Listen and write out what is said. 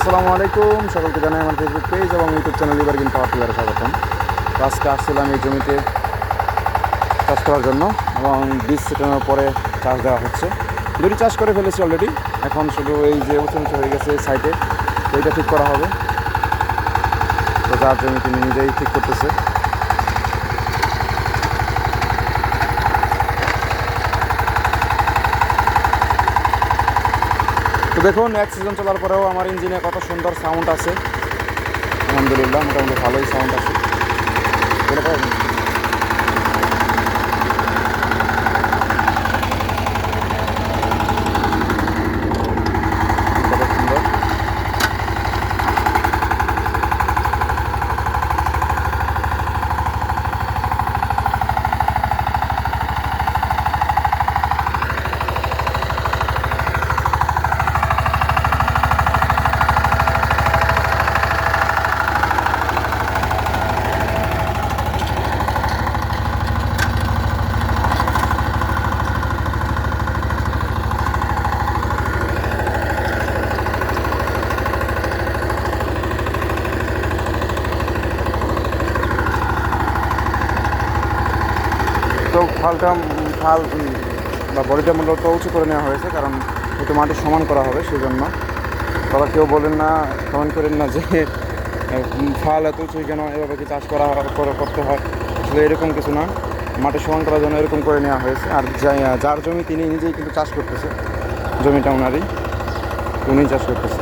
আসসালামু আলাইকুম, সকলকে জানাই আমার ফেসবুক পেজ এবং ইউটিউব চ্যানেল ইবারকিন পাওয়ার টিলারে স্বাগতম। তো আজকে আসছিলাম এই জমিতে চাষ করার জন্য এবং বীজ ছেটানোর পরে চাষ দেওয়া হচ্ছে। দুটি চাষ করে ফেলেছি অলরেডি, এখন শুধু এই যে উঁচু হয়ে গেছে এই সাইডে, তো এইটা ঠিক করা হবে। তো যার জমি তিনি নিজেই ঠিক করতেছে। তো দেখুন, এক সিজন চলার পরেও আমার ইঞ্জিনে কত সুন্দর সাউন্ড আছে। আলহামদুলিল্লাহ, মোটামুটি ভালোই সাউন্ড আছে। কত সুন্দর। তো ফাল বা বডিটা মূলত উঁচু করে নেওয়া হয়েছে, কারণ একটু মাটি সমান করা হবে সেই জন্য। তবে কেউ বলেন না, কমেন্ট করেন না যে ফাল এত উঁচু কেন, এভাবে কি চাষ করতে হয়। আসলে এরকম কিছু না, মাটি সমান করার জন্য এরকম করে নেওয়া হয়েছে। আর যার জমি তিনি নিজেই কিন্তু চাষ করতেছে, জমিটা ওনারই, উনিই চাষ করতেছে।